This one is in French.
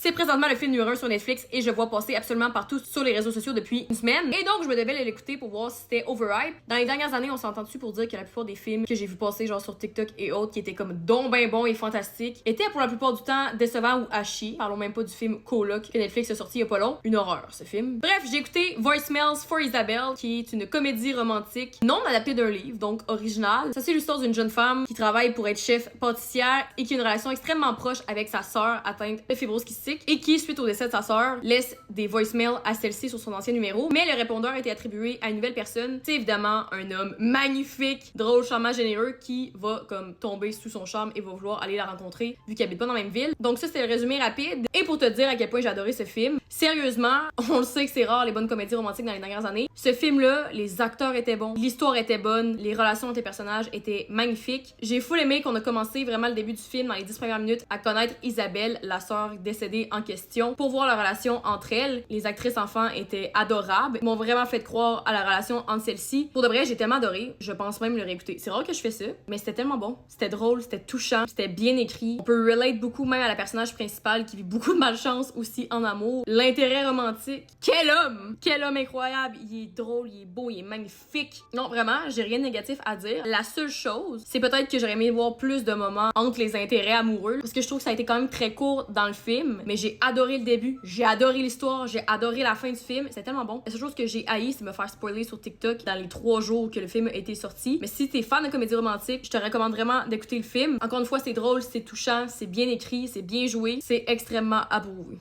C'est présentement le film numéro 1 sur Netflix et je vois passer absolument partout sur les réseaux sociaux depuis une semaine. Et donc, je me devais aller l'écouter pour voir si c'était overhype. Dans les dernières années, on s'entend dessus pour dire que la plupart des films que j'ai vu passer, genre sur TikTok et autres, qui étaient comme donc ben bons et fantastiques, étaient pour la plupart du temps décevants ou à chier. Parlons même pas du film Coloc que Netflix a sorti il y a pas long. Une horreur, ce film. Bref, j'ai écouté Voicemails for Isabelle, qui est une comédie romantique non adaptée d'un livre, donc originale. Ça, c'est l'histoire d'une jeune femme qui travaille pour être chef pâtissière et qui a une relation extrêmement proche avec sa sœur atteinte de fibrose kystique et qui, suite au décès de sa sœur, laisse des voicemails à celle-ci sur son ancien numéro. Mais le répondeur a été attribué à une nouvelle personne. C'est évidemment un homme magnifique, drôle, charmant, généreux qui va comme tomber sous son charme et va vouloir aller la rencontrer vu qu'ils habitent pas dans la même ville. Donc ça, c'est le résumé rapide. Et pour te dire à quel point j'ai adoré ce film, sérieusement, on le sait que c'est rare les bonnes comédies romantiques dans les dernières années. Ce film-là, les acteurs étaient bons, l'histoire était bonne, les relations entre les personnages étaient magnifiques. J'ai full aimé qu'on a commencé vraiment le début du film, dans les 10 premières minutes, à connaître Isabelle, la sœur décédée en question, pour voir la relation entre elles. Les actrices enfants étaient adorables, m'ont vraiment fait croire à la relation entre celles-ci. Pour de vrai, j'ai tellement adoré, je pense même le réécouter. C'est rare que je fais ça, mais c'était tellement bon. C'était drôle, c'était touchant, c'était bien écrit. On peut relate beaucoup même à la personnage principale qui vit beaucoup de malchance aussi en amour. L'intérêt romantique. Quel homme! Quel homme incroyable! Il est drôle, il est beau, il est magnifique. Non, vraiment, j'ai rien de négatif à dire. La seule chose, c'est peut-être que j'aurais aimé voir plus de moments entre les intérêts amoureux, parce que je trouve que ça a été quand même très court dans le film, mais j'ai adoré le début, j'ai adoré l'histoire, j'ai adoré la fin du film, c'est tellement bon. La seule chose que j'ai haï, c'est me faire spoiler sur TikTok dans les 3 jours que le film a été sorti. Mais si t'es fan de comédie romantique, je te recommande vraiment d'écouter le film. Encore une fois, c'est drôle, c'est touchant, c'est bien écrit, c'est bien joué, c'est extrêmement approuvé.